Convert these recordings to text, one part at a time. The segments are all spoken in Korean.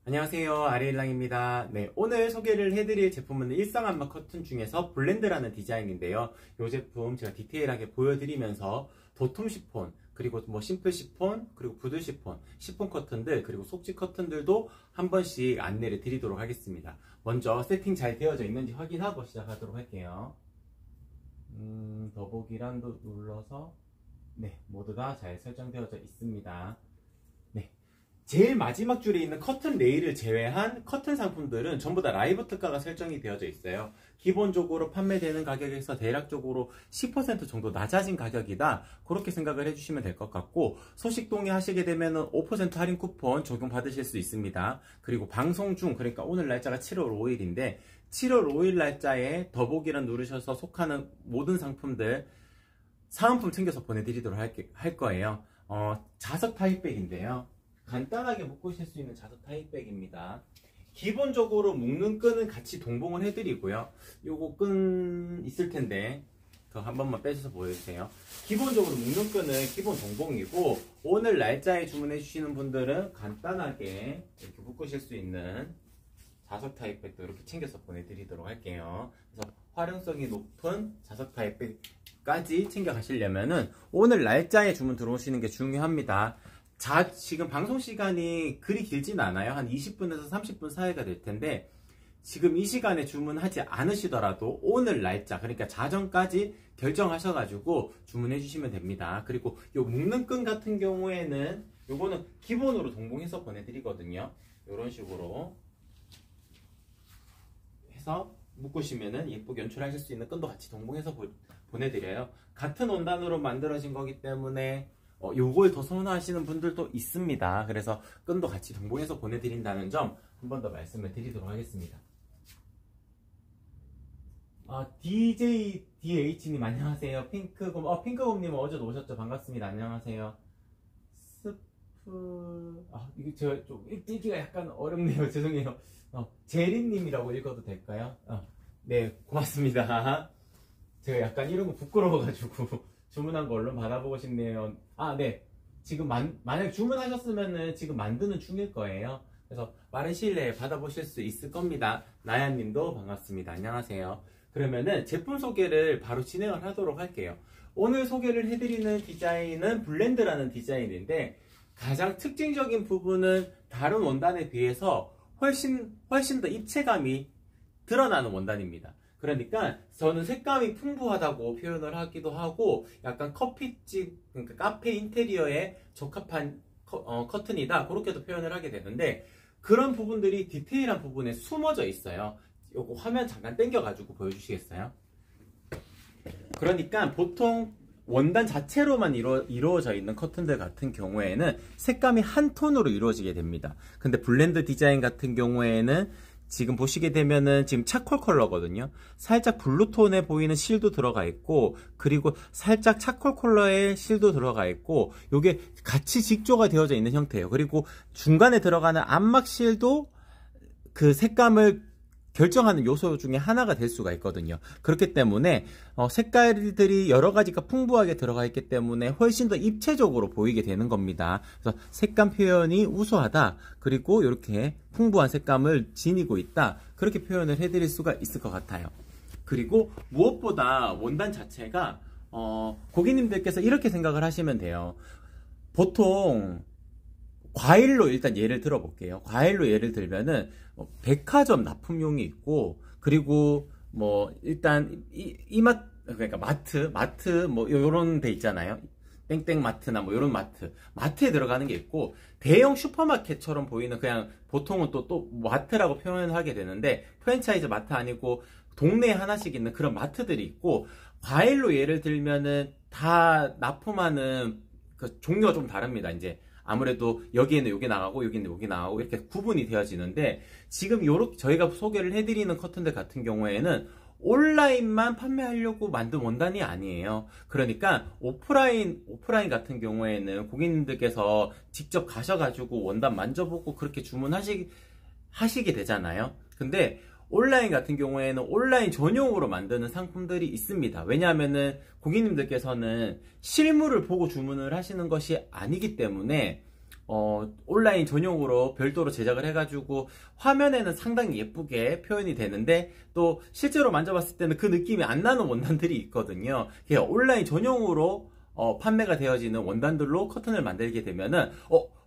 안녕하세요, 아리일랑입니다. 네, 오늘 소개를 해드릴 제품은 일상안마 커튼 중에서 블렌드라는 디자인인데요. 이 제품 제가 디테일하게 보여드리면서 도톰 시폰, 그리고 뭐 심플 시폰, 그리고 부드 시폰, 시폰 커튼들, 그리고 속지 커튼들도 한 번씩 안내를 드리도록 하겠습니다. 먼저 세팅 잘 되어져 있는지 확인하고 시작하도록 할게요. 더보기란도 눌러서 네, 모두가 잘 설정되어져 있습니다. 네. 제일 마지막 줄에 있는 커튼 레일을 제외한 커튼 상품들은 전부 다 라이브 특가가 설정이 되어져 있어요. 기본적으로 판매되는 가격에서 대략적으로 10% 정도 낮아진 가격이다, 그렇게 생각을 해주시면 될 것 같고, 소식 동의하시게 되면 5% 할인 쿠폰 적용 받으실 수 있습니다. 그리고 방송 중, 그러니까 오늘 날짜가 7월 5일인데 7월 5일 날짜에 더보기란 누르셔서 속하는 모든 상품들 사은품 챙겨서 보내드리도록 할 거예요. 자석 타입백인데요, 간단하게 묶으실 수 있는 자석 타입백입니다. 기본적으로 묶는 끈은 같이 동봉을 해드리고요. 요거 끈 있을 텐데 그거 한 번만 빼서 보여주세요. 기본적으로 묶는 끈은 기본 동봉이고, 오늘 날짜에 주문해 주시는 분들은 간단하게 이렇게 묶으실 수 있는 자석 타입백도 이렇게 챙겨서 보내드리도록 할게요. 그래서 활용성이 높은 자석 타입백까지 챙겨 가시려면은 오늘 날짜에 주문 들어오시는 게 중요합니다. 지금 방송 시간이 그리 길진 않아요. 한 20분에서 30분 사이가 될 텐데, 지금 이 시간에 주문하지 않으시더라도 오늘 날짜, 그러니까 자정까지 결정하셔가지고 주문해 주시면 됩니다. 그리고 요 묶는 끈 같은 경우에는 요거는 기본으로 동봉해서 보내드리거든요. 요런 식으로 해서 묶으시면은 예쁘게 연출하실 수 있는 끈도 같이 동봉해서 보내드려요. 같은 원단으로 만들어진 거기 때문에 요걸 더 선호하시는 분들도 있습니다. 그래서 끈도 같이 동봉해서 보내드린다는 점 한 번 더 말씀을 드리도록 하겠습니다. DJDH님 안녕하세요. 핑크곰님 어제도 오셨죠? 반갑습니다. 안녕하세요. 이게 제가 좀 읽기가 약간 어렵네요. 죄송해요. 제리님이라고 읽어도 될까요? 네, 고맙습니다. 제가 약간 이런 거 부끄러워가지고 주문한 거 얼른 받아보고 싶네요. 네. 지금 만약 주문하셨으면은 지금 만드는 중일 거예요. 그래서 빠른 시일 내에 받아보실 수 있을 겁니다. 나야님도 반갑습니다. 안녕하세요. 그러면은 제품 소개를 바로 진행을 하도록 할게요. 오늘 소개를 해드리는 디자인은 블렌드라는 디자인인데, 가장 특징적인 부분은 다른 원단에 비해서 훨씬 더 입체감이 드러나는 원단입니다. 그러니까 저는 색감이 풍부하다고 표현을 하기도 하고, 약간 커피집, 그러니까 카페 인테리어에 적합한 커튼이다, 그렇게도 표현을 하게 되는데, 그런 부분들이 디테일한 부분에 숨어져 있어요. 요거 화면 잠깐 당겨가지고 보여주시겠어요? 그러니까 보통 원단 자체로만 이루어져 있는 커튼들 같은 경우에는 색감이 한 톤으로 이루어지게 됩니다. 근데 블렌드 디자인 같은 경우에는 지금 보시게 되면은 지금 차콜 컬러거든요. 살짝 블루톤에 보이는 실도 들어가 있고, 그리고 살짝 차콜 컬러의 실도 들어가 있고, 요게 같이 직조가 되어져 있는 형태예요. 그리고 중간에 들어가는 암막 실도 그 색감을 결정하는 요소 중에 하나가 될 수가 있거든요. 그렇기 때문에 색깔들이 여러 가지가 풍부하게 들어가 있기 때문에 훨씬 더 입체적으로 보이게 되는 겁니다. 그래서 색감 표현이 우수하다, 그리고 이렇게 풍부한 색감을 지니고 있다, 그렇게 표현을 해드릴 수가 있을 것 같아요. 그리고 무엇보다 원단 자체가 고객님들께서 이렇게 생각을 하시면 돼요. 보통 과일로 일단 예를 들어볼게요. 과일로 예를 들면은 백화점 납품용이 있고, 그리고 뭐 일단 그러니까 마트 뭐 요런 데 있잖아요. 땡땡 마트나 뭐 요런 마트에 들어가는 게 있고, 대형 슈퍼마켓처럼 보이는, 그냥 보통은 또 마트라고 표현을 하게 되는데, 프랜차이즈 마트 아니고 동네에 하나씩 있는 그런 마트들이 있고, 과일로 예를 들면은 다 납품하는 그 종류가 좀 다릅니다. 이제 아무래도 여기에는 여기 나가고 여기는 여기 나가고 이렇게 구분이 되어지는데, 지금 요렇게 저희가 소개를 해드리는 커튼들 같은 경우에는 온라인만 판매하려고 만든 원단이 아니에요. 그러니까 오프라인 같은 경우에는 고객님들께서 직접 가셔가지고 원단 만져보고 그렇게 주문하시게 되잖아요. 근데 온라인 같은 경우에는 온라인 전용으로 만드는 상품들이 있습니다. 왜냐하면은 고객님들께서는 실물을 보고 주문을 하시는 것이 아니기 때문에 온라인 전용으로 별도로 제작을 해가지고 화면에는 상당히 예쁘게 표현이 되는데 또 실제로 만져봤을 때는 그 느낌이 안 나는 원단들이 있거든요. 온라인 전용으로 판매가 되어지는 원단들로 커튼을 만들게 되면은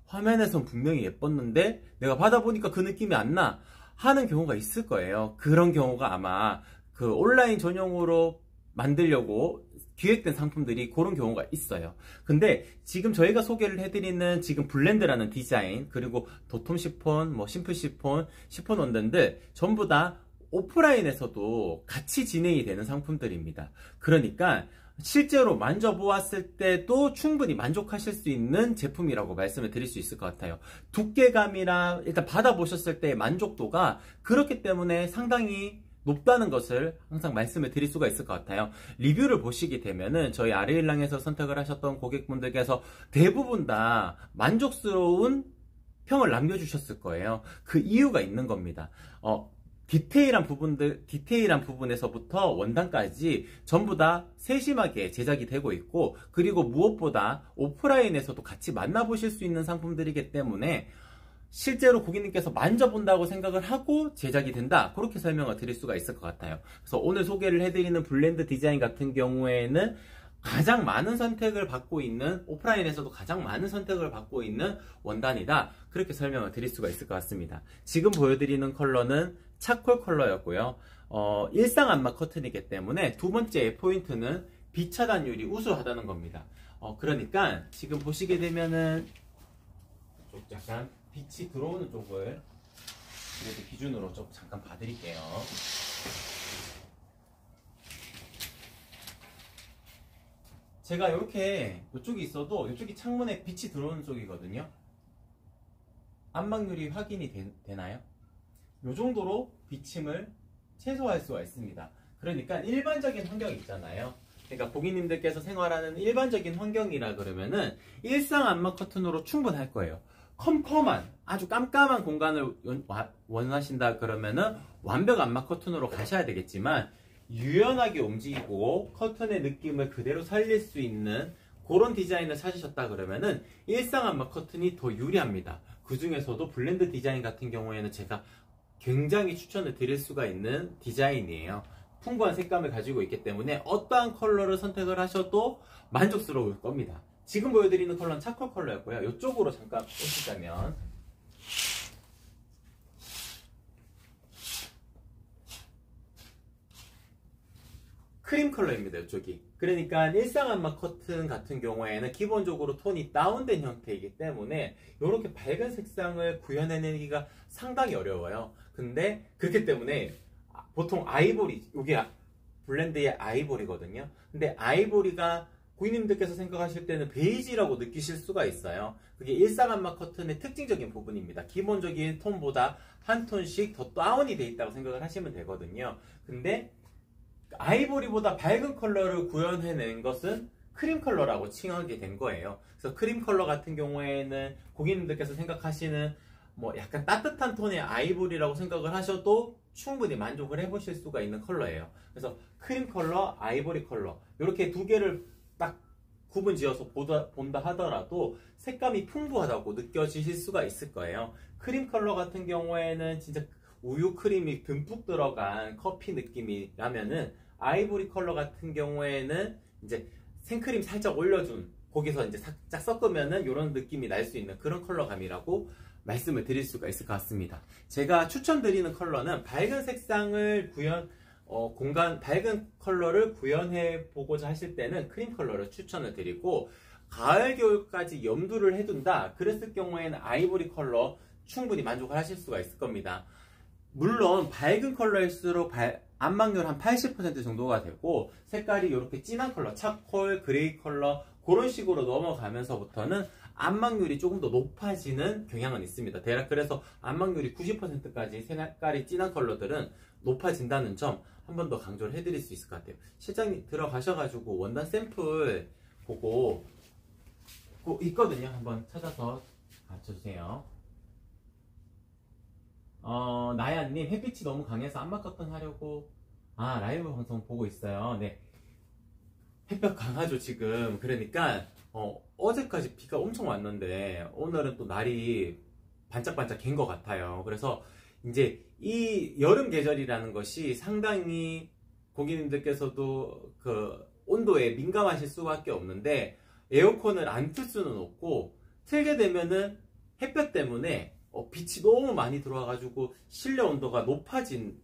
화면에선 분명히 예뻤는데 내가 받아보니까 그 느낌이 안 나 하는 경우가 있을 거예요. 그런 경우가 아마 그 온라인 전용으로 만들려고 기획된 상품들이 그런 경우가 있어요. 근데 지금 저희가 소개를 해드리는 지금 블렌드라는 디자인, 그리고 도톰 시폰, 뭐 심플 시폰, 시폰 원단들 전부 다 오프라인에서도 같이 진행이 되는 상품들입니다. 그러니까 실제로 만져보았을 때도 충분히 만족하실 수 있는 제품이라고 말씀을 드릴 수 있을 것 같아요. 두께감이나 일단 받아보셨을 때의 만족도가 그렇기 때문에 상당히 높다는 것을 항상 말씀을 드릴 수가 있을 것 같아요. 리뷰를 보시게 되면은 저희 아르일랑에서 선택을 하셨던 고객분들께서 대부분 다 만족스러운 평을 남겨주셨을 거예요. 그 이유가 있는 겁니다. 디테일한 부분에서부터 원단까지 전부 다 세심하게 제작이 되고 있고, 그리고 무엇보다 오프라인에서도 같이 만나보실 수 있는 상품들이기 때문에 실제로 고객님께서 만져본다고 생각을 하고 제작이 된다, 그렇게 설명을 드릴 수가 있을 것 같아요. 그래서 오늘 소개를 해드리는 블렌드 디자인 같은 경우에는 가장 많은 선택을 받고 있는, 오프라인에서도 가장 많은 선택을 받고 있는 원단이다, 그렇게 설명을 드릴 수가 있을 것 같습니다. 지금 보여드리는 컬러는 차콜 컬러였고요. 일상 안마 커튼이기 때문에 두 번째 포인트는 빛 차단율이 우수하다는 겁니다. 그러니까 지금 보시게 되면은 약간 빛이 들어오는 쪽을 이렇게 기준으로 좀 잠깐 봐드릴게요. 제가 이렇게 이쪽이 있어도 이쪽이 창문에 빛이 들어오는 쪽이거든요. 안막률이 확인이 되나요? 이 정도로 비침을 최소화할 수가 있습니다. 그러니까 일반적인 환경이 있잖아요. 그러니까 고객님들께서 생활하는 일반적인 환경이라 그러면은 일상 안막 커튼으로 충분할 거예요. 컴컴한 아주 깜깜한 공간을 원하신다 그러면은 완벽 안막 커튼으로 가셔야 되겠지만, 유연하게 움직이고 커튼의 느낌을 그대로 살릴 수 있는 그런 디자인을 찾으셨다 그러면은 일상 안막 커튼이 더 유리합니다. 그 중에서도 블렌드 디자인 같은 경우에는 제가 굉장히 추천을 드릴 수가 있는 디자인이에요. 풍부한 색감을 가지고 있기 때문에 어떠한 컬러를 선택을 하셔도 만족스러울 겁니다. 지금 보여드리는 컬러는 차콜 컬러였고요. 이쪽으로 잠깐 오시자면, 크림 컬러입니다. 이쪽이. 그러니까 일상 안마 커튼 같은 경우에는 기본적으로 톤이 다운된 형태이기 때문에 이렇게 밝은 색상을 구현해내기가 상당히 어려워요. 근데 그렇기 때문에 보통 아이보리, 이게 블렌드의 아이보리거든요. 근데 아이보리가 고객님들께서 생각하실 때는 베이지라고 느끼실 수가 있어요. 그게 일상 안마 커튼의 특징적인 부분입니다. 기본적인 톤보다 한 톤씩 더 다운이 돼 있다고 생각을 하시면 되거든요. 근데 아이보리보다 밝은 컬러를 구현해낸 것은 크림 컬러라고 칭하게 된 거예요. 그래서 크림 컬러 같은 경우에는 고객님들께서 생각하시는 뭐 약간 따뜻한 톤의 아이보리라고 생각을 하셔도 충분히 만족을 해보실 수가 있는 컬러예요. 그래서 크림 컬러, 아이보리 컬러 이렇게 두 개를 딱 구분 지어서 본다 하더라도 색감이 풍부하다고 느껴지실 수가 있을 거예요. 크림 컬러 같은 경우에는 진짜 우유 크림이 듬뿍 들어간 커피 느낌이라면은, 아이보리 컬러 같은 경우에는 이제 생크림 살짝 올려준, 거기서 이제 살짝 섞으면은 이런 느낌이 날 수 있는 그런 컬러감이라고 말씀을 드릴 수가 있을 것 같습니다. 제가 추천드리는 컬러는 밝은 색상을 밝은 컬러를 구현해 보고자 하실 때는 크림 컬러를 추천을 드리고, 가을 겨울까지 염두를 해둔다 그랬을 경우에는 아이보리 컬러 충분히 만족을 하실 수가 있을 겁니다. 물론 밝은 컬러일수록 안막률 한 80% 정도가 되고, 색깔이 이렇게 진한 컬러, 차콜, 그레이 컬러 그런 식으로 넘어가면서부터는 안막률이 조금 더 높아지는 경향은 있습니다. 대략 그래서 안막률이 90%까지 색깔이 진한 컬러들은 높아진다는 점 한 번 더 강조를 해드릴 수 있을 것 같아요. 실장님 들어가셔가지고 원단 샘플 보고 있거든요. 한번 찾아서 맞춰주세요. 나야님, 햇빛이 너무 강해서 안마 커튼 하려고 라이브 방송 보고 있어요. 네, 햇볕 강하죠 지금. 그러니까 어제까지 비가 엄청 왔는데 오늘은 또 날이 반짝반짝 갠 것 같아요. 그래서 이제 이 여름 계절이라는 것이 상당히 고객님들께서도 그 온도에 민감하실 수밖에 없는데, 에어컨을 안 틀 수는 없고, 틀게 되면은 햇볕 때문에 빛이 너무 많이 들어와가지고 실내 온도가 높아지는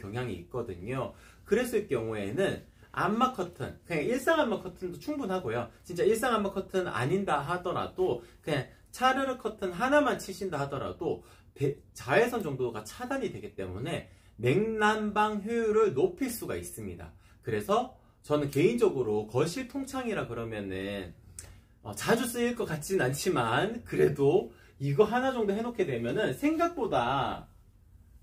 경향이 있거든요. 그랬을 경우에는 암막 커튼, 그냥 일상 암막 커튼도 충분하고요. 진짜 일상 암막 커튼 아닌다 하더라도 그냥 차르르 커튼 하나만 치신다 하더라도 자외선 정도가 차단이 되기 때문에 냉난방 효율을 높일 수가 있습니다. 그래서 저는 개인적으로 거실 통창이라 그러면은 자주 쓰일 것 같지는 않지만, 그래도 이거 하나 정도 해놓게 되면은 생각보다,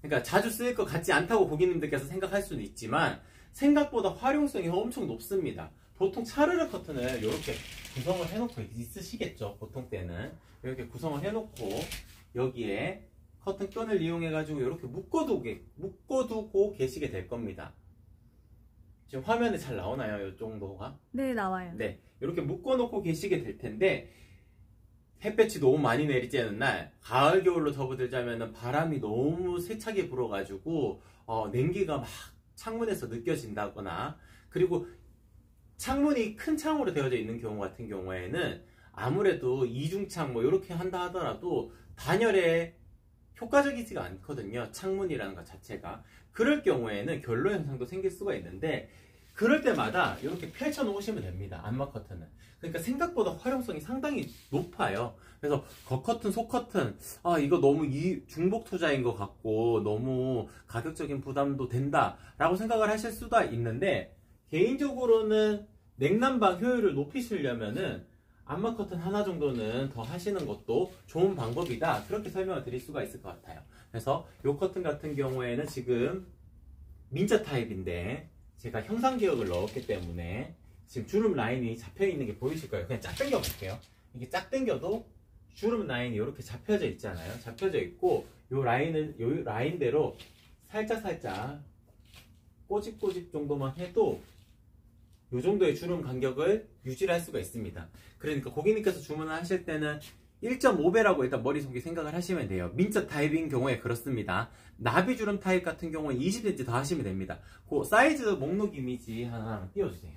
그러니까 자주 쓰일 것 같지 않다고 고객님들께서 생각할 수는 있지만 생각보다 활용성이 엄청 높습니다. 보통 차르르 커튼을 이렇게 구성을 해놓고 있으시겠죠. 보통 때는 이렇게 구성을 해놓고 여기에 커튼 끈을 이용해 가지고 이렇게 묶어두고 계시게 될 겁니다. 지금 화면에 잘 나오나요? 이 정도가? 네, 나와요. 네, 이렇게 묶어놓고 계시게 될 텐데, 햇볕이 너무 많이 내리지 않은 날, 가을 겨울로 접어들자면 바람이 너무 세차게 불어가지고 냉기가 막 창문에서 느껴진다거나, 그리고 창문이 큰 창으로 되어져 있는 경우 같은 경우에는 아무래도 이중창 뭐 이렇게 한다 하더라도 단열에 효과적이지가 않거든요. 창문이라는 것 자체가. 그럴 경우에는 결로 현상도 생길 수가 있는데, 그럴 때마다 이렇게 펼쳐 놓으시면 됩니다. 암막 커튼은. 그러니까 생각보다 활용성이 상당히 높아요. 그래서 겉커튼, 속커튼, 이거 너무 중복 투자인 것 같고 너무 가격적인 부담도 된다 라고 생각을 하실 수도 있는데, 개인적으로는 냉난방 효율을 높이시려면은 암막 커튼 하나 정도는 더 하시는 것도 좋은 방법이다, 그렇게 설명을 드릴 수가 있을 것 같아요. 그래서 이 커튼 같은 경우에는 지금 민자 타입인데 제가 형상 기억을 넣었기 때문에 지금 주름 라인이 잡혀 있는 게 보이실 거예요. 그냥 쫙 당겨 볼게요. 이게 쫙 당겨도 주름 라인이 이렇게 잡혀져 있잖아요. 잡혀져 있고, 요 라인대로 살짝 꼬집꼬집 정도만 해도 요 정도의 주름 간격을 유지를 할 수가 있습니다. 그러니까 고객님께서 주문을 하실 때는 1.5배라고 일단 머릿속에 생각을 하시면 돼요. 민자 타입인 경우에 그렇습니다. 나비주름 타입 같은 경우는 20cm 더 하시면 됩니다. 그 사이즈 목록 이미지 하나 띄워주세요.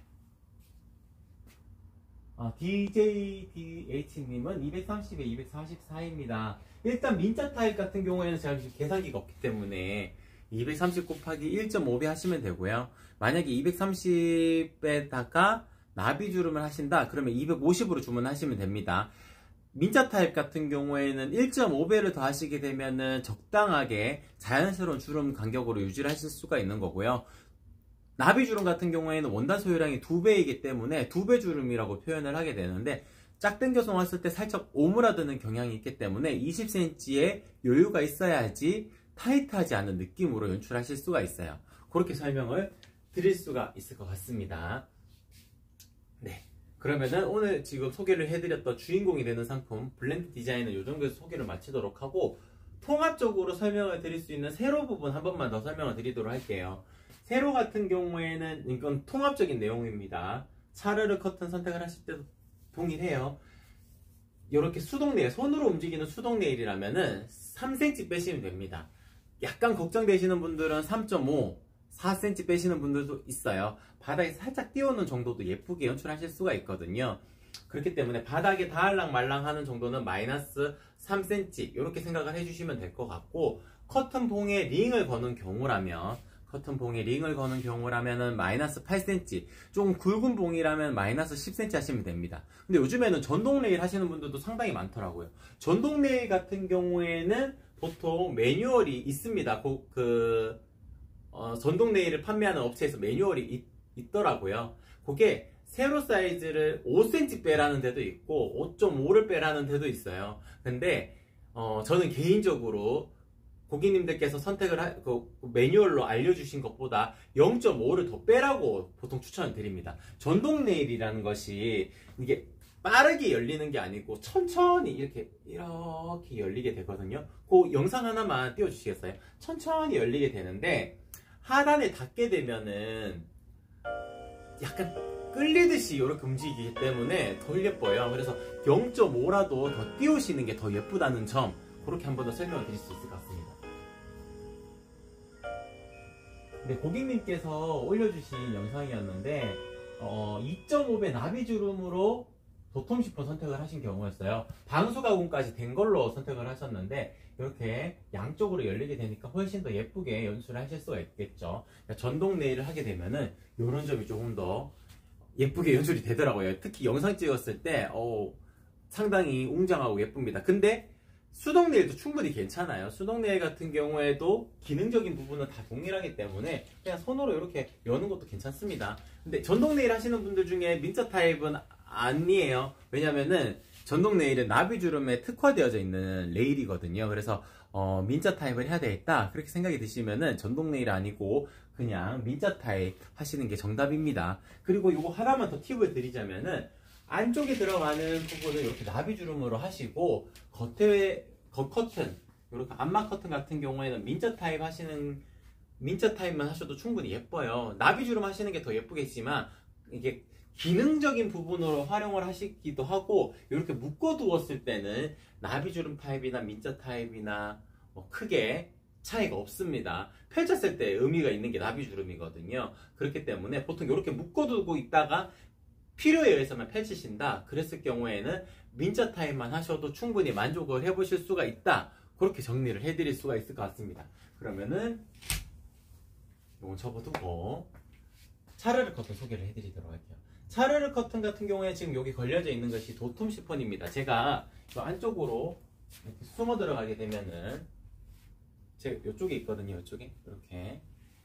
DJDH님은 230에 244입니다. 일단 민자 타입 같은 경우에는 제가 지금 계산기가 없기 때문에 230 곱하기 1.5배 하시면 되고요. 만약에 230에다가 나비주름을 하신다 그러면 250으로 주문하시면 됩니다. 민자 타입 같은 경우에는 1.5배를 더 하시게 되면은 적당하게 자연스러운 주름 간격으로 유지를 하실 수가 있는 거고요. 나비주름 같은 경우에는 원단 소유량이 2배이기 때문에 2배 주름이라고 표현을 하게 되는데, 짝 당겨서 놨을 때 살짝 오므라드는 경향이 있기 때문에 20cm의 여유가 있어야지 타이트하지 않은 느낌으로 연출하실 수가 있어요. 그렇게 설명을 드릴 수가 있을 것 같습니다. 네, 그러면은 오늘 지금 소개를 해드렸던 주인공이 되는 상품 블렌드 디자인은 이 정도에서 소개를 마치도록 하고, 통합적으로 설명을 드릴 수 있는 세로 부분 한 번만 더 설명을 드리도록 할게요. 세로 같은 경우에는 이건 통합적인 내용입니다. 차르르 커튼 선택을 하실 때도 동일해요. 이렇게 수동 네일, 손으로 움직이는 수동 네일이라면은 3cm 빼시면 됩니다. 약간 걱정되시는 분들은 3.5, 4cm 빼시는 분들도 있어요. 바닥에 살짝 띄우는 정도도 예쁘게 연출하실 수가 있거든요. 그렇기 때문에 바닥에 닿을랑 말랑 하는 정도는 마이너스 3cm 이렇게 생각을 해주시면 될 것 같고, 커튼 봉에 링을 거는 경우라면 마이너스 8cm, 좀 굵은 봉이라면 마이너스 10cm 하시면 됩니다. 근데 요즘에는 전동 레일 하시는 분들도 상당히 많더라고요. 전동 레일 같은 경우에는 보통 매뉴얼이 있습니다. 전동 레일을 판매하는 업체에서 매뉴얼이 있더라고요. 그게 세로 사이즈를 5cm 빼라는 데도 있고 5.5를 빼라는 데도 있어요. 근데 저는 개인적으로 고객님들께서 선택을 매뉴얼로 알려주신 것보다 0.5를 더 빼라고 보통 추천을 드립니다. 전동 네일이라는 것이 이게 빠르게 열리는 게 아니고 천천히 이렇게 열리게 되거든요. 그 영상 하나만 띄워주시겠어요? 천천히 열리게 되는데, 하단에 닿게 되면은 약간 끌리듯이 이렇게 움직이기 때문에 더 예뻐요. 그래서 0.5라도 더 띄우시는 게 더 예쁘다는 점, 그렇게 한 번 더 설명을 드릴 수 있을 것 같습니다. 네, 고객님께서 올려주신 영상이었는데 2.5배 나비주름으로 도톰 시폰 선택을 하신 경우였어요. 방수 가공까지 된 걸로 선택을 하셨는데 이렇게 양쪽으로 열리게 되니까 훨씬 더 예쁘게 연출을 하실 수가 있겠죠. 그러니까 전동 네일을 하게 되면은 이런 점이 조금 더 예쁘게 연출이 되더라고요. 특히 영상 찍었을 때 상당히 웅장하고 예쁩니다. 근데 수동 네일도 충분히 괜찮아요. 수동 네일 같은 경우에도 기능적인 부분은 다 동일하기 때문에 그냥 손으로 이렇게 여는 것도 괜찮습니다. 근데 전동 네일 하시는 분들 중에 민자 타입은 아니에요. 왜냐면은 전동 네일은 나비주름에 특화되어져 있는 레일이거든요. 그래서 민자 타입을 해야 되겠다 그렇게 생각이 드시면은 전동 네일 아니고 그냥 민자 타입 하시는 게 정답입니다. 그리고 이거 하나만 더 팁을 드리자면은 안쪽에 들어가는 부분을 이렇게 나비주름으로 하시고 겉에 겉 커튼, 이렇게 안마 커튼 같은 경우에는 민자 타입만 하셔도 충분히 예뻐요. 나비주름 하시는 게 더 예쁘겠지만 이게 기능적인 부분으로 활용을 하시기도 하고, 이렇게 묶어두었을 때는 나비주름 타입이나 민자 타입이나 크게 차이가 없습니다. 펼쳤을 때 의미가 있는 게 나비주름이거든요. 그렇기 때문에 보통 이렇게 묶어두고 있다가 필요에 의해서만 펼치신다 그랬을 경우에는 민자 타입만 하셔도 충분히 만족을 해보실 수가 있다, 그렇게 정리를 해드릴 수가 있을 것 같습니다. 그러면은 이건 접어두고 차르르 커튼 소개를 해드리도록 할게요. 차르르 커튼 같은 경우에 지금 여기 걸려져 있는 것이 도톰 시폰입니다. 제가 이 안쪽으로 이렇게 숨어 들어가게 되면은 이쪽에 있거든요. 이쪽에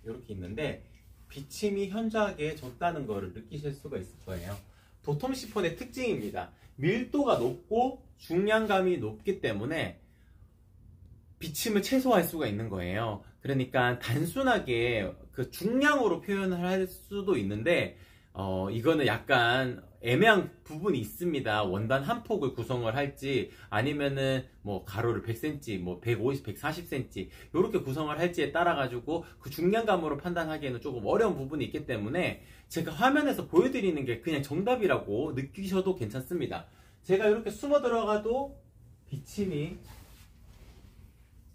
이렇게 있는데 비침이 현저하게 좁다는 것을 느끼실 수가 있을 거예요. 도톰 시폰의 특징입니다. 밀도가 높고 중량감이 높기 때문에 비침을 최소화할 수가 있는 거예요. 그러니까 단순하게 그 중량으로 표현을 할 수도 있는데 이거는 약간 애매한 부분이 있습니다. 원단 한 폭을 구성을 할지 아니면은 뭐 가로를 100cm, 뭐 150, 140cm 이렇게 구성을 할지에 따라 가지고 그 중량감으로 판단하기에는 조금 어려운 부분이 있기 때문에 제가 화면에서 보여드리는 게 그냥 정답이라고 느끼셔도 괜찮습니다. 제가 이렇게 숨어 들어가도 비침이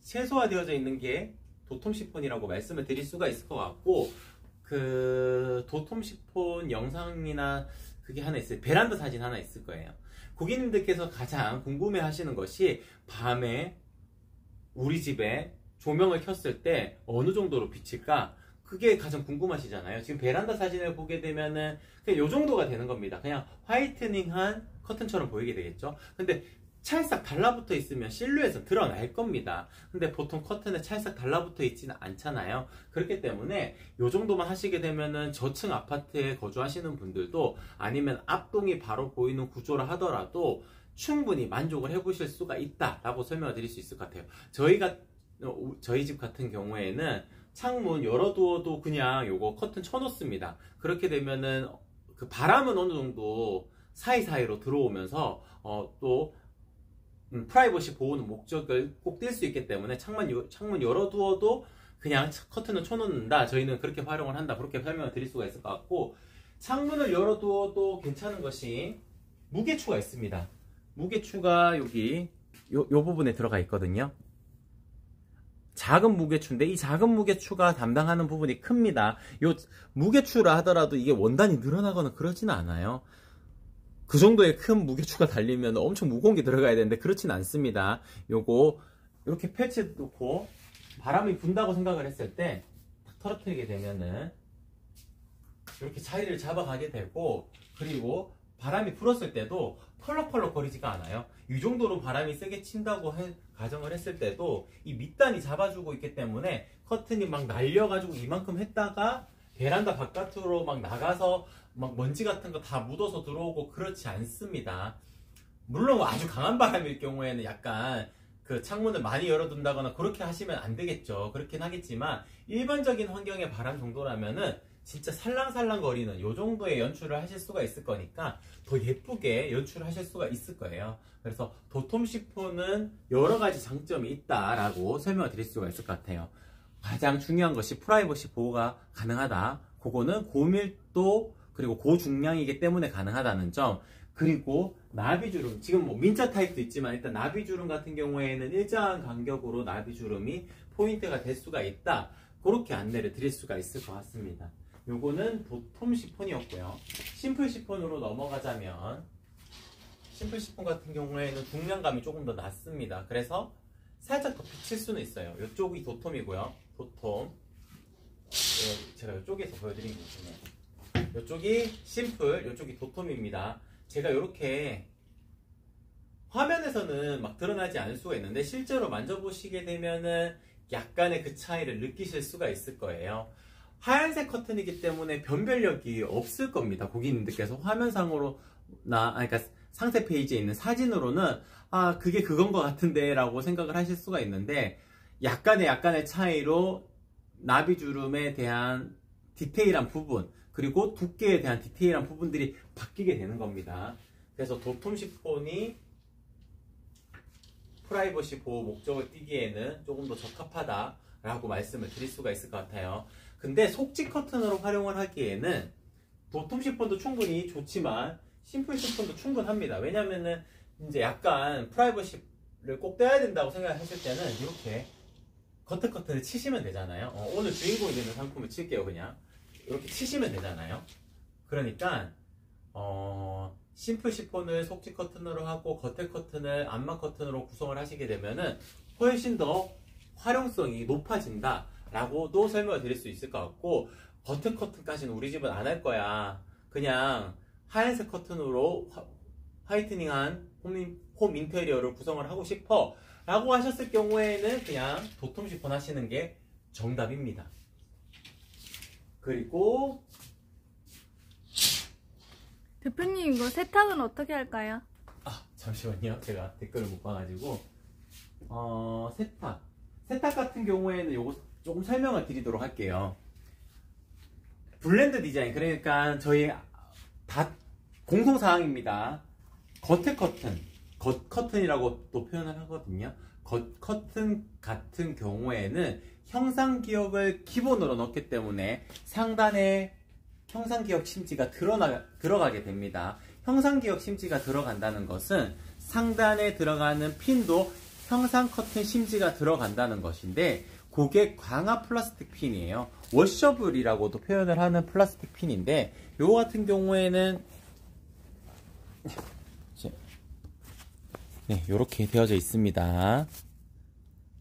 최소화되어져 있는 게 도톰 시폰이라고 말씀을 드릴 수가 있을 것 같고, 그 도톰 시폰 영상이나 그게 하나 있어요. 베란다 사진 하나 있을 거예요. 고객님들께서 가장 궁금해 하시는 것이 밤에 우리 집에 조명을 켰을 때 어느 정도로 비칠까? 그게 가장 궁금하시잖아요. 지금 베란다 사진을 보게 되면은 그냥 요 정도가 되는 겁니다. 그냥 화이트닝한 커튼처럼 보이게 되겠죠. 근데 찰싹 달라붙어 있으면 실루엣은 드러날 겁니다. 근데 보통 커튼에 찰싹 달라붙어 있지는 않잖아요. 그렇기 때문에 이 정도만 하시게 되면은 저층 아파트에 거주하시는 분들도 아니면 앞동이 바로 보이는 구조라 하더라도 충분히 만족을 해보실 수가 있다라고 설명을 드릴 수 있을 것 같아요. 저희 집 같은 경우에는 창문 열어두어도 그냥 요거 커튼 쳐놓습니다. 그렇게 되면은 그 바람은 어느 정도 사이사이로 들어오면서 또 프라이버시 보호는 목적을 꼭 띌 수 있기 때문에 창문 열어두어도 그냥 커튼을 쳐놓는다, 저희는 그렇게 활용을 한다, 그렇게 설명을 드릴 수가 있을 것 같고, 창문을 열어두어도 괜찮은 것이 무게추가 있습니다. 무게추가 여기 요 부분에 들어가 있거든요. 작은 무게추인데 이 작은 무게추가 담당하는 부분이 큽니다. 요 무게추라 하더라도 이게 원단이 늘어나거나 그러지는 않아요. 그 정도의 큰 무게추가 달리면 엄청 무거운 게 들어가야 되는데 그렇진 않습니다. 요거 이렇게 펼쳐놓고 바람이 분다고 생각을 했을 때 탁 털어뜨리게 되면은 이렇게 자리를 잡아가게 되고, 그리고 바람이 불었을 때도 펄럭펄럭 거리지가 않아요. 이 정도로 바람이 세게 친다고 가정을 했을 때도 이 밑단이 잡아주고 있기 때문에 커튼이 막 날려가지고 이만큼 했다가 베란다 바깥으로 막 나가서 막 먼지 같은 거 다 묻어서 들어오고 그렇지 않습니다. 물론 아주 강한 바람일 경우에는 약간 그 창문을 많이 열어둔다거나 그렇게 하시면 안 되겠죠. 그렇긴 하겠지만 일반적인 환경의 바람 정도라면은 진짜 살랑살랑 거리는 요 정도의 연출을 하실 수가 있을 거니까 더 예쁘게 연출을 하실 수가 있을 거예요. 그래서 도톰 시폰은 여러 가지 장점이 있다라고 설명을 드릴 수가 있을 것 같아요. 가장 중요한 것이 프라이버시 보호가 가능하다. 그거는 고밀도 그리고 고중량이기 때문에 가능하다는 점, 그리고 나비주름, 지금 뭐 민자 타입도 있지만 일단 나비주름 같은 경우에는 일정한 간격으로 나비주름이 포인트가 될 수가 있다. 그렇게 안내를 드릴 수가 있을 것 같습니다. 요거는 도톰 시폰이었고요. 심플 시폰으로 넘어가자면, 심플 시폰 같은 경우에는 중량감이 조금 더 낮습니다. 그래서 살짝 더 비칠 수는 있어요. 이쪽이 도톰이고요. 도톰. 제가 이쪽에서 보여드린 거거든요. 이쪽이 심플, 이쪽이 도톰입니다. 제가 이렇게 화면에서는 막 드러나지 않을 수가 있는데 실제로 만져보시게 되면은 약간의 그 차이를 느끼실 수가 있을 거예요. 하얀색 커튼이기 때문에 변별력이 없을 겁니다. 고객님들께서 화면상으로 그러니까 상세 페이지에 있는 사진으로는 아 그게 그건 것 같은데 라고 생각을 하실 수가 있는데 약간의 차이로 나비주름에 대한 디테일한 부분 그리고 두께에 대한 디테일한 부분들이 바뀌게 되는 겁니다. 그래서 도톰 시폰이 프라이버시 보호 목적을 띠기에는 조금 더 적합하다라고 말씀을 드릴 수가 있을 것 같아요. 근데 속지 커튼으로 활용을 하기에는 도톰 시폰도 충분히 좋지만 심플 시폰도 충분합니다. 왜냐면은 이제 약간 프라이버시를 꼭 떼야 된다고 생각하실 때는 이렇게 겉에 커튼을 치시면 되잖아요. 오늘 주인공이 되는 상품을 칠게요. 그냥 이렇게 치시면 되잖아요. 그러니까 심플 시폰을 속지 커튼으로 하고 겉에 커튼을 안마 커튼으로 구성을 하시게 되면은 훨씬 더 활용성이 높아진다 라고도 설명을 드릴 수 있을 것 같고, 겉에 커튼까지는 우리 집은 안 할 거야, 그냥 하얀색 커튼으로 화이트닝한 홈 인테리어를 구성을 하고 싶어 라고 하셨을 경우에는 그냥 도톰 시폰 하시는 게 정답입니다. 그리고 대표님 이거 세탁은 어떻게 할까요? 잠시만요. 제가 댓글을 못 봐가지고 세탁 같은 경우에는 요거 조금 설명을 드리도록 할게요. 블렌드 디자인, 그러니까 저희 다 공통사항입니다. 겉에 커튼, 겉 커튼이라고 또 표현을 하거든요. 겉 커튼 같은 경우에는 형상 기역을 기본으로 넣기 때문에 상단에 형상 기역 심지가 들어가게 됩니다. 형상 기역 심지가 들어간다는 것은 상단에 들어가는 핀도 형상 커튼 심지가 들어간다는 것인데, 그게 광화 플라스틱 핀이에요. 워셔블이라고도 표현을 하는 플라스틱 핀인데, 요거 같은 경우에는 네, 요렇게 되어져 있습니다.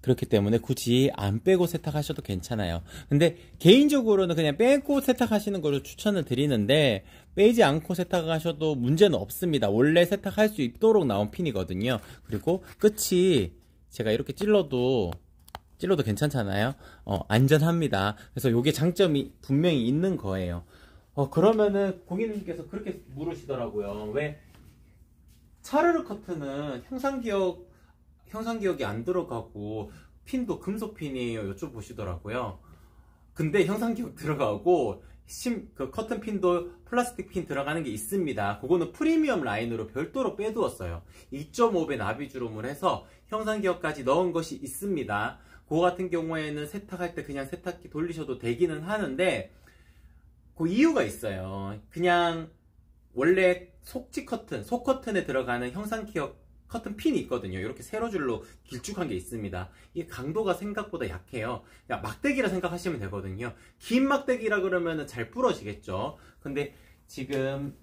그렇기 때문에 굳이 안 빼고 세탁하셔도 괜찮아요. 근데 개인적으로는 그냥 빼고 세탁하시는 것을 추천을 드리는데, 빼지 않고 세탁하셔도 문제는 없습니다. 원래 세탁할 수 있도록 나온 핀이거든요. 그리고 끝이 제가 이렇게 찔러도 괜찮잖아요. 안전합니다. 그래서 요게 장점이 분명히 있는 거예요. 그러면은 고객님께서 그렇게 물으시더라고요. 왜 차르르 커튼은 형상기역이 안 들어가고 핀도 금속 핀이에요? 여쭤보시더라고요. 근데 형상기역 들어가고 그 커튼 핀도 플라스틱 핀 들어가는 게 있습니다. 그거는 프리미엄 라인으로 별도로 빼두었어요. 2.5배 나비주름을 해서 형상기역까지 넣은 것이 있습니다. 그거 같은 경우에는 세탁할 때 그냥 세탁기 돌리셔도 되기는 하는데, 그 이유가 있어요. 그냥 원래 속지 커튼, 속 커튼에 들어가는 형상기역 커튼 핀이 있거든요. 이렇게 세로줄로 길쭉한 게 있습니다. 이게 강도가 생각보다 약해요. 그러니까 막대기라 생각하시면 되거든요. 긴 막대기라 그러면 잘 부러지겠죠. 근데 지금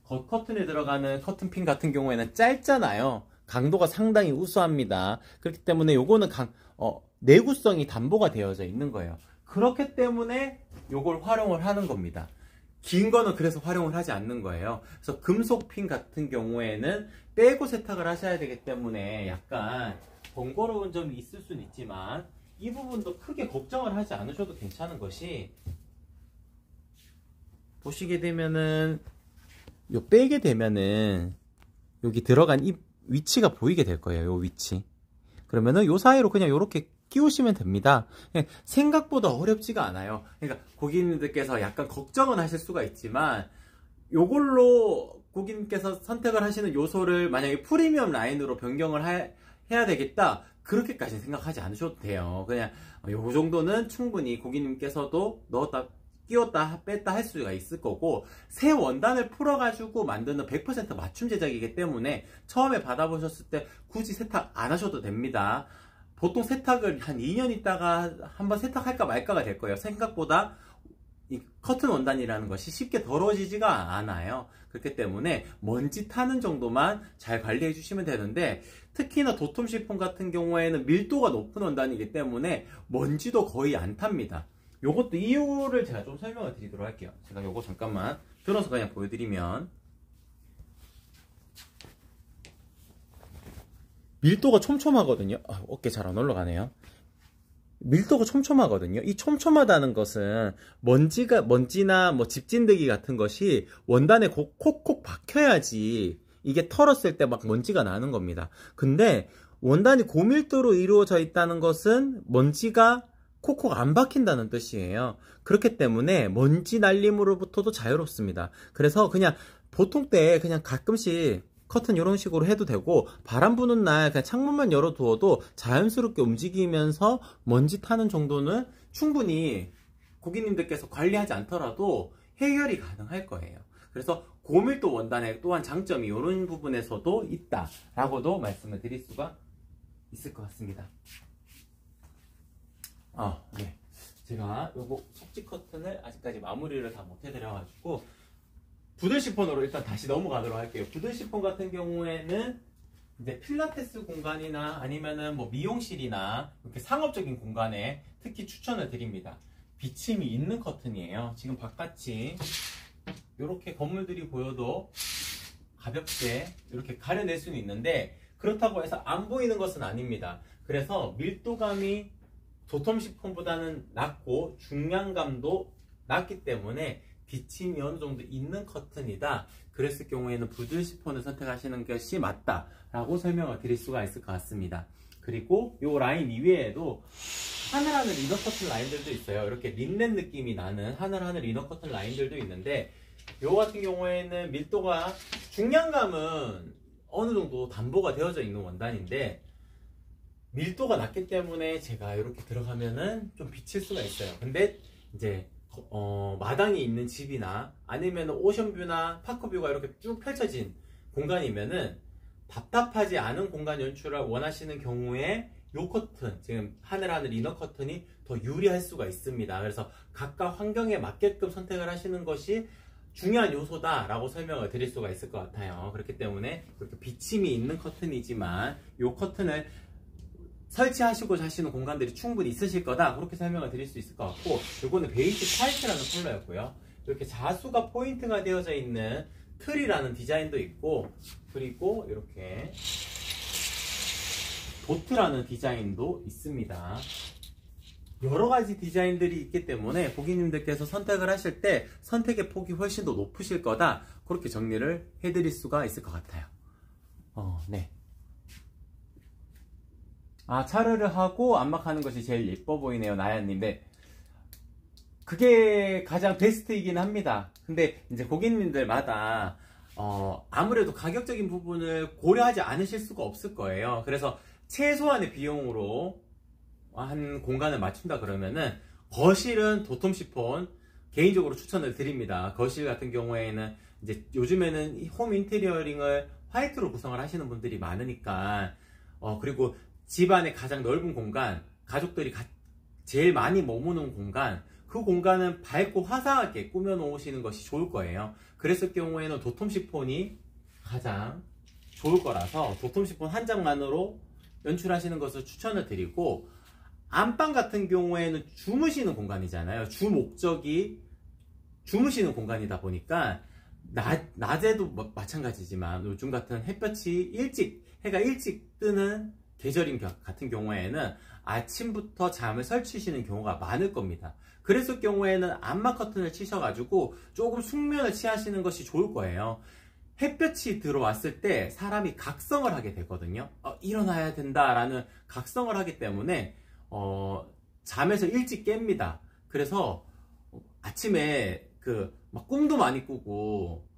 겉 커튼에 들어가는 커튼 핀 같은 경우에는 짧잖아요. 강도가 상당히 우수합니다. 그렇기 때문에 요거는 내구성이 담보가 되어져 있는 거예요. 그렇기 때문에 요걸 활용을 하는 겁니다. 긴 거는 그래서 활용을 하지 않는 거예요. 그래서 금속 핀 같은 경우에는 빼고 세탁을 하셔야 되기 때문에 약간 번거로운 점이 있을 수는 있지만, 이 부분도 크게 걱정을 하지 않으셔도 괜찮은 것이, 보시게 되면은 빼게 되면은 여기 들어간 이 위치가 보이게 될 거예요. 요 위치. 그러면은 요 사이로 그냥 요렇게 끼우시면 됩니다. 생각보다 어렵지가 않아요. 그러니까 고객님들께서 약간 걱정은 하실 수가 있지만, 요걸로 고객님께서 선택을 하시는 요소를 만약에 프리미엄 라인으로 변경을 해야 되겠다, 그렇게까지 생각하지 않으셔도 돼요. 그냥 요 정도는 충분히 고객님께서도 넣었다 끼웠다 뺐다 할 수가 있을 거고, 새 원단을 풀어가지고 만드는 100% 맞춤 제작이기 때문에 처음에 받아보셨을 때 굳이 세탁 안 하셔도 됩니다. 보통 세탁을 한 2년 있다가 한번 세탁할까 말까가 될 거예요. 생각보다 이 커튼 원단이라는 것이 쉽게 더러워지지가 않아요. 그렇기 때문에 먼지 타는 정도만 잘 관리해 주시면 되는데, 특히나 도톰 시폰 같은 경우에는 밀도가 높은 원단이기 때문에 먼지도 거의 안 탑니다. 요것도 이유를 제가 좀 설명을 드리도록 할게요. 제가 요거 잠깐만 들어서 그냥 보여드리면, 밀도가 촘촘하거든요. 어깨 잘 안 올라가네요. 밀도가 촘촘하거든요. 이 촘촘하다는 것은 먼지나 뭐 집진드기 같은 것이 원단에 콕콕 박혀야지 이게 털었을 때 막 먼지가 나는 겁니다. 근데 원단이 고밀도로 이루어져 있다는 것은 먼지가 콕콕 안 박힌다는 뜻이에요. 그렇기 때문에 먼지 날림으로부터도 자유롭습니다. 그래서 그냥 보통 때 그냥 가끔씩 커튼 이런 식으로 해도 되고, 바람 부는 날 그냥 창문만 열어두어도 자연스럽게 움직이면서 먼지 타는 정도는 충분히 고객님들께서 관리하지 않더라도 해결이 가능할 거예요. 그래서 고밀도 원단의 또한 장점이 이런 부분에서도 있다라고도 말씀을 드릴 수가 있을 것 같습니다. 네. 제가 요거 속지 커튼을 아직까지 마무리를 다 못 해드려가지고 부들 시폰으로 일단 다시 넘어가도록 할게요. 부들 시폰 같은 경우에는 이제 필라테스 공간이나 아니면은 뭐 미용실이나 이렇게 상업적인 공간에 특히 추천을 드립니다. 비침이 있는 커튼이에요. 지금 바깥이 이렇게 건물들이 보여도 가볍게 이렇게 가려낼 수는 있는데, 그렇다고 해서 안 보이는 것은 아닙니다. 그래서 밀도감이 도톰 시폰보다는 낮고 중량감도 낮기 때문에 비침이 어느 정도 있는 커튼이다. 그랬을 경우에는 부들 시폰을 선택하시는 것이 맞다라고 설명을 드릴 수가 있을 것 같습니다. 그리고 이 라인 이외에도 하늘하늘 이너 커튼 라인들도 있어요. 이렇게 린넨 느낌이 나는 하늘하늘 이너 커튼 라인들도 있는데, 요 같은 경우에는 밀도가, 중량감은 어느 정도 담보가 되어져 있는 원단인데 밀도가 낮기 때문에 제가 이렇게 들어가면은 좀 비칠 수가 있어요. 근데 이제 마당이 있는 집이나 아니면 오션뷰나 파크뷰가 이렇게 쭉 펼쳐진 공간이면은 답답하지 않은 공간 연출을 원하시는 경우에 요 커튼, 지금 하늘하늘 이너 커튼이 더 유리할 수가 있습니다. 그래서 각각 환경에 맞게끔 선택을 하시는 것이 중요한 요소다라고 설명을 드릴 수가 있을 것 같아요. 그렇기 때문에 그렇게 비침이 있는 커튼이지만 요 커튼을 설치하시고 자시는 공간들이 충분히 있으실 거다, 그렇게 설명을 드릴 수 있을 것 같고, 요거는 베이지 화이트라는 컬러였고요. 이렇게 자수가 포인트가 되어져 있는 틀이라는 디자인도 있고, 그리고 이렇게 도트라는 디자인도 있습니다. 여러가지 디자인들이 있기 때문에 고객님들께서 선택을 하실 때 선택의 폭이 훨씬 더 높으실 거다, 그렇게 정리를 해드릴 수가 있을 것 같아요. 네. 차르르 하고 안막하는 것이 제일 예뻐 보이네요, 나야님. 네. 그게 가장 베스트이긴 합니다. 근데 이제 고객님들마다 아무래도 가격적인 부분을 고려하지 않으실 수가 없을 거예요. 그래서 최소한의 비용으로 한 공간을 맞춘다 그러면은 거실은 도톰 시폰 개인적으로 추천을 드립니다. 거실 같은 경우에는 이제 요즘에는 홈 인테리어링을 화이트로 구성을 하시는 분들이 많으니까, 그리고 집안의 가장 넓은 공간, 가족들이 제일 많이 머무는 공간, 그 공간은 밝고 화사하게 꾸며 놓으시는 것이 좋을 거예요. 그랬을 경우에는 도톰 시폰이 가장 좋을 거라서 도톰 시폰 한 장만으로 연출하시는 것을 추천을 드리고, 안방 같은 경우에는 주무시는 공간이잖아요. 주 목적이 주무시는 공간이다 보니까 낮에도 마찬가지지만 요즘 같은 해가 일찍 뜨는 계절인 같은 경우에는 아침부터 잠을 설치시는 경우가 많을 겁니다. 그랬을 경우에는 안막 커튼을 치셔가지고 조금 숙면을 취하시는 것이 좋을 거예요. 햇볕이 들어왔을 때 사람이 각성을 하게 되거든요. 일어나야 된다라는 각성을 하기 때문에 잠에서 일찍 깹니다. 그래서 아침에 막 꿈도 많이 꾸고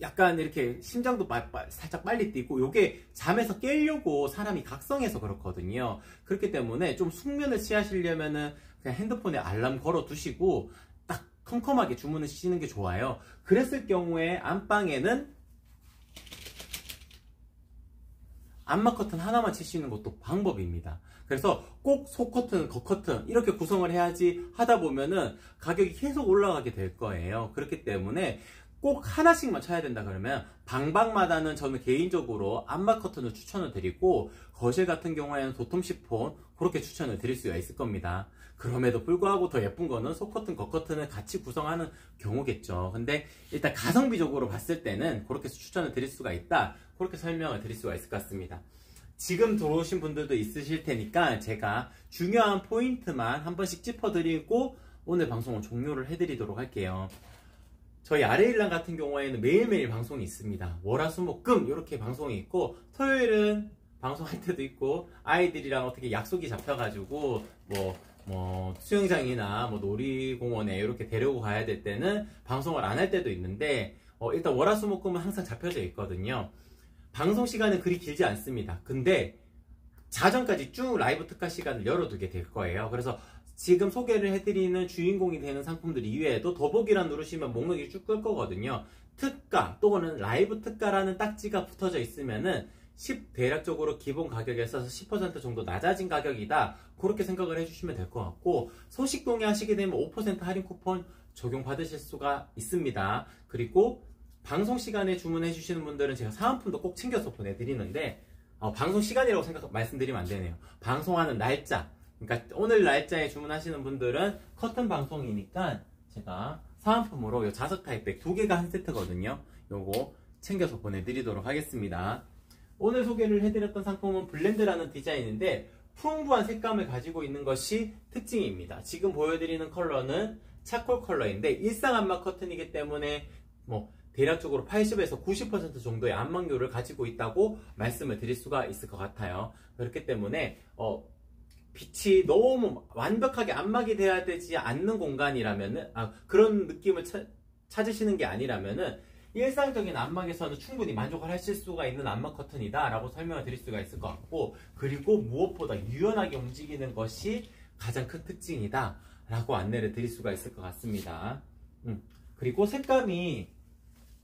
약간 이렇게 심장도 살짝 빨리 뛰고, 요게 잠에서 깨려고 사람이 각성해서 그렇거든요. 그렇기 때문에 좀 숙면을 취하시려면은 그냥 핸드폰에 알람 걸어 두시고 딱 컴컴하게 주무는 쉬는 게 좋아요. 그랬을 경우에 안방에는 안마 커튼 하나만 치시는 것도 방법입니다. 그래서 꼭 속 커튼, 겉 커튼 이렇게 구성을 해야지 하다 보면은 가격이 계속 올라가게 될 거예요. 그렇기 때문에 꼭 하나씩만 쳐야 된다 그러면 방방마다는 저는 개인적으로 안마 커튼을 추천을 드리고, 거실 같은 경우에는 도톰 시폰 그렇게 추천을 드릴 수가 있을 겁니다. 그럼에도 불구하고 더 예쁜 거는 속 커튼, 겉 커튼을 같이 구성하는 경우겠죠. 근데 일단 가성비적으로 봤을 때는 그렇게 추천을 드릴 수가 있다, 그렇게 설명을 드릴 수가 있을 것 같습니다. 지금 들어오신 분들도 있으실 테니까 제가 중요한 포인트만 한 번씩 짚어드리고 오늘 방송을 종료를 해드리도록 할게요. 저희 아래일랑 같은 경우에는 매일매일 방송이 있습니다. 월화수목금 이렇게 방송이 있고, 토요일은 방송할 때도 있고, 아이들이랑 어떻게 약속이 잡혀가지고 수영장이나 놀이공원에 이렇게 데리고 가야 될 때는 방송을 안 할 때도 있는데, 일단 월화수목금은 항상 잡혀져 있거든요. 방송 시간은 그리 길지 않습니다. 근데 자정까지 쭉 라이브 특가 시간을 열어두게 될 거예요. 그래서 지금 소개를 해드리는 주인공이 되는 상품들 이외에도 더보기란 누르시면 목록이 쭉 끌 거거든요. 특가 또는 라이브 특가라는 딱지가 붙어져 있으면은 대략적으로 기본 가격에서 10% 정도 낮아진 가격이다, 그렇게 생각을 해주시면 될 것 같고, 소식 동의하시게 되면 5% 할인 쿠폰 적용받으실 수가 있습니다. 그리고 방송 시간에 주문해 주시는 분들은 제가 사은품도 꼭 챙겨서 보내드리는데, 방송 시간이라고 말씀드리면 안 되네요. 방송하는 날짜, 그러니까 오늘 날짜에 주문하시는 분들은 커튼 방송이니까 제가 사은품으로 이 자석 타입백 2개가 한 세트거든요. 요거 챙겨서 보내드리도록 하겠습니다. 오늘 소개를 해드렸던 상품은 블렌드라는 디자인인데 풍부한 색감을 가지고 있는 것이 특징입니다. 지금 보여드리는 컬러는 차콜 컬러인데 일상 안마 커튼이기 때문에 대략적으로 80에서 90% 정도의 안막률을 가지고 있다고 말씀을 드릴 수가 있을 것 같아요. 그렇기 때문에 빛이 너무 완벽하게 안막이 돼야 되지 않는 공간이라면은, 그런 느낌을 찾으시는 게 아니라면은 일상적인 안막에서는 충분히 만족을 하실 수가 있는 안막 커튼이다 라고 설명을 드릴 수가 있을 것 같고, 그리고 무엇보다 유연하게 움직이는 것이 가장 큰 특징이다 라고 안내를 드릴 수가 있을 것 같습니다. 그리고 색감이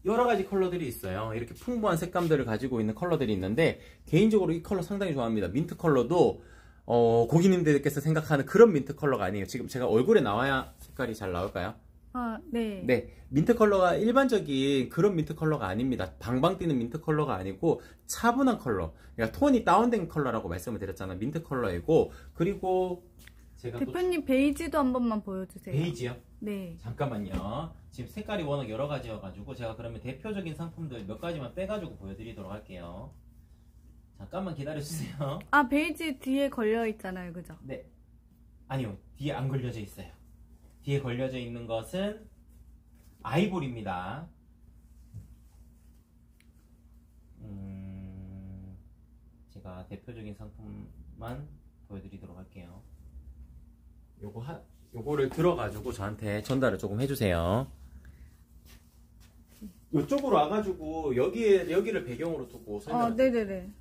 여러가지 컬러들이 있어요. 이렇게 풍부한 색감들을 가지고 있는 컬러들이 있는데, 개인적으로 이 컬러 상당히 좋아합니다. 민트 컬러도 고객님들께서 생각하는 그런 민트 컬러가 아니에요. 지금 제가 얼굴에 나와야 색깔이 잘 나올까요? 네. 네, 민트 컬러가 일반적인 그런 민트 컬러가 아닙니다. 방방 뛰는 민트 컬러가 아니고 차분한 컬러, 그러니까 톤이 다운된 컬러라고 말씀을 드렸잖아요. 민트 컬러이고, 그리고 제가 대표님 베이지도 한 번만 보여주세요. 베이지요? 네. 잠깐만요. 지금 색깔이 워낙 여러 가지여가지고 제가 그러면 대표적인 상품들 몇 가지만 빼가지고 보여드리도록 할게요. 잠깐만 기다려주세요. 베이지 뒤에 걸려 있잖아요, 그죠? 네. 아니요, 뒤에 안 걸려져 있어요. 뒤에 걸려져 있는 것은 아이보리입니다. 제가 대표적인 상품만 보여드리도록 할게요. 요거를 들어가지고 저한테 전달을 조금 해주세요. 이쪽으로 와가지고 여기를 배경으로 두고 설명. 네네네.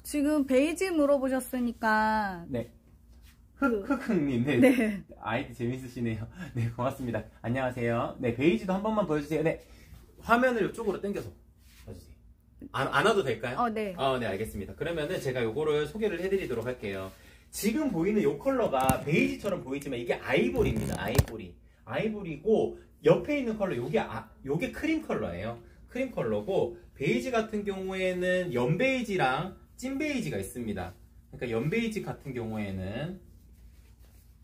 지금 베이지 물어보셨으니까. 네. 흑흑님, 네. 네. 아이디 재밌으시네요. 네, 고맙습니다. 안녕하세요. 네, 베이지도 한 번만 보여주세요. 네, 화면을 이쪽으로 당겨서 봐주세요. 안 와도 될까요? 네. 네, 알겠습니다. 그러면은 제가 요거를 소개를 해드리도록 할게요. 지금 보이는 요 컬러가 베이지처럼 보이지만 이게 아이보리입니다. 아이보리고 옆에 있는 컬러 요게 크림 컬러예요. 크림 컬러고, 베이지 같은 경우에는 연베이지랑 찐베이지가 있습니다. 그러니까 연베이지 같은 경우에는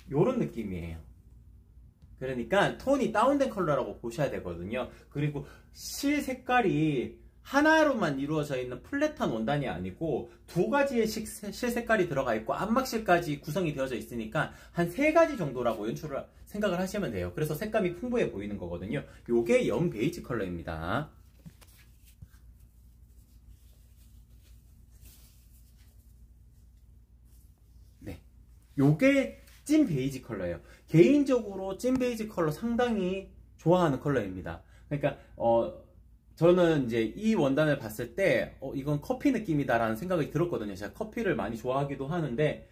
요런 느낌이에요. 그러니까 톤이 다운된 컬러라고 보셔야 되거든요. 그리고 실 색깔이 하나로만 이루어져 있는 플랫한 원단이 아니고 두 가지의 실 색깔이 들어가 있고 안막실까지 구성이 되어져 있으니까 한 3가지 정도라고 생각을 하시면 돼요. 그래서 색감이 풍부해 보이는 거거든요. 요게 연 베이지 컬러입니다. 네, 요게 찐 베이지 컬러예요. 개인적으로 찐 베이지 컬러 상당히 좋아하는 컬러입니다. 그러니까 저는 이제 이 원단을 봤을 때 이건 커피 느낌이다라는 생각이 들었거든요. 제가 커피를 많이 좋아하기도 하는데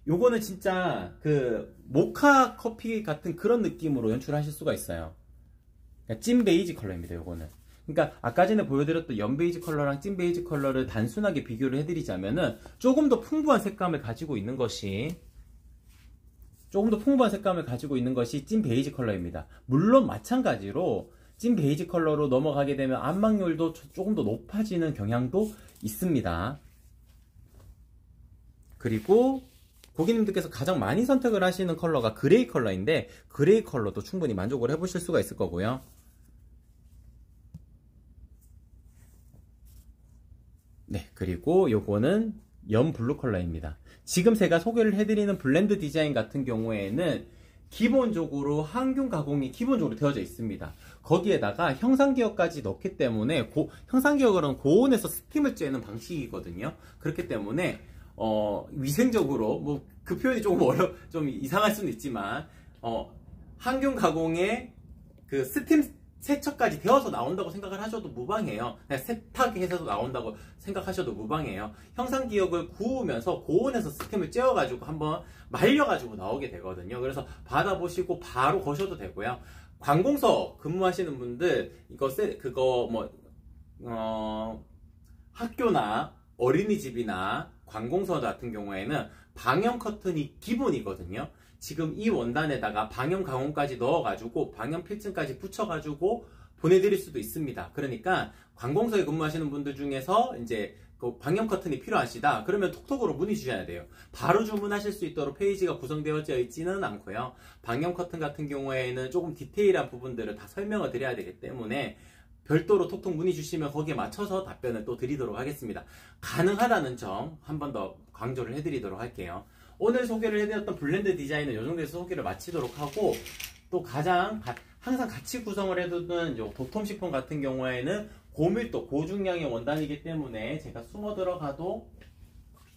요거는 진짜 그 모카 커피 같은 그런 느낌으로 연출하실 수가 있어요. 그러니까 찐 베이지 컬러입니다. 요거는. 그러니까 아까 전에 보여드렸던 연 베이지 컬러랑 찐 베이지 컬러를 단순하게 비교를 해드리자면은 조금 더 풍부한 색감을 가지고 있는 것이 찐 베이지 컬러입니다. 물론 마찬가지로 찐 베이지 컬러로 넘어가게 되면 안막률도 조금 더 높아지는 경향도 있습니다. 그리고 고객님들께서 가장 많이 선택을 하시는 컬러가 그레이 컬러인데 그레이 컬러도 충분히 만족을 해보실 수가 있을 거고요. 네, 그리고 요거는 연 블루 컬러입니다. 지금 제가 소개를 해드리는 블렌드 디자인 같은 경우에는 기본적으로 항균 가공이 기본적으로 되어져 있습니다. 거기에다가 형상기역까지 넣기 때문에 형상기역은 고온에서 스팀을 쬐는 방식이거든요. 그렇기 때문에 위생적으로 뭐 그 표현이 좀 이상할 수는 있지만 항균 가공에 그 스팀 세척까지 되어서 나온다고 생각을 하셔도 무방해요. 그냥 세탁해서 나온다고 생각하셔도 무방해요. 형상기역을 구우면서 고온에서 스팀을 쬐어가지고 한번 말려가지고 나오게 되거든요. 그래서 받아보시고 바로 거셔도 되고요. 관공서 근무하시는 분들 학교나 어린이집이나 관공서 같은 경우에는 방염 커튼이 기본이거든요. 지금 이 원단에다가 방염 가공까지 넣어가지고 방염 필증까지 붙여가지고 보내드릴 수도 있습니다. 그러니까 관공서에 근무하시는 분들 중에서 이제 그 방염 커튼이 필요하시다 그러면 톡톡으로 문의 주셔야 돼요. 바로 주문하실 수 있도록 페이지가 구성되어져 있지는 않고요. 방염 커튼 같은 경우에는 조금 디테일한 부분들을 다 설명을 드려야 되기 때문에 별도로 톡톡 문의 주시면 거기에 맞춰서 답변을 또 드리도록 하겠습니다. 가능하다는 점 한 번 더 강조를 해드리도록 할게요. 오늘 소개를 해드렸던 블렌드 디자인은 이 정도에서 소개를 마치도록 하고 또 항상 같이 구성을 해두는 도톰 시폰 같은 경우에는 고밀도 고중량의 원단이기 때문에 제가 숨어 들어가도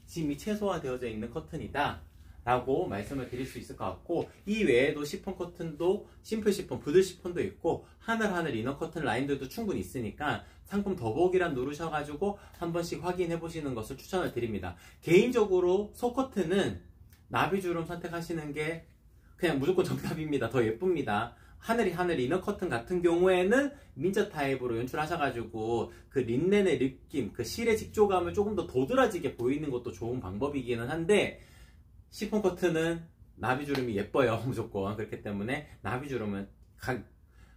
비침이 최소화되어져 있는 커튼이다 라고 말씀을 드릴 수 있을 것 같고 이 외에도 시폰 커튼도 심플 시폰, 부들 시폰도 있고 하늘하늘 이너 커튼 라인들도 충분히 있으니까 상품 더보기란 누르셔가지고 한 번씩 확인해 보시는 것을 추천을 드립니다. 개인적으로 소 커튼은 나비주름 선택하시는 게 그냥 무조건 정답입니다. 더 예쁩니다. 하늘 이너 커튼 같은 경우에는 민저 타입으로 연출하셔가지고 그 린넨의 느낌, 그 실의 직조감을 조금 더 도드라지게 보이는 것도 좋은 방법이기는 한데 시폰 커튼은 나비주름이 예뻐요. 무조건. 그렇기 때문에 나비주름은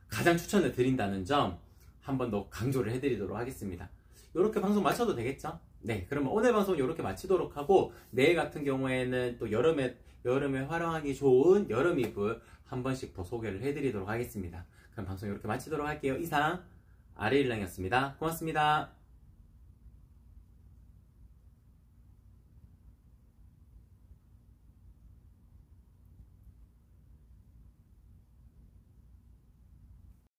가장 추천을 드린다는 점 한 번 더 강조를 해드리도록 하겠습니다. 이렇게 방송 마쳐도 되겠죠? 네, 그러면 오늘 방송 이렇게 마치도록 하고 내일 같은 경우에는 또 여름에 활용하기 좋은 여름 이불 한 번씩 더 소개를 해드리도록 하겠습니다. 그럼 방송 이렇게 마치도록 할게요. 이상 아레일랑이었습니다. 고맙습니다.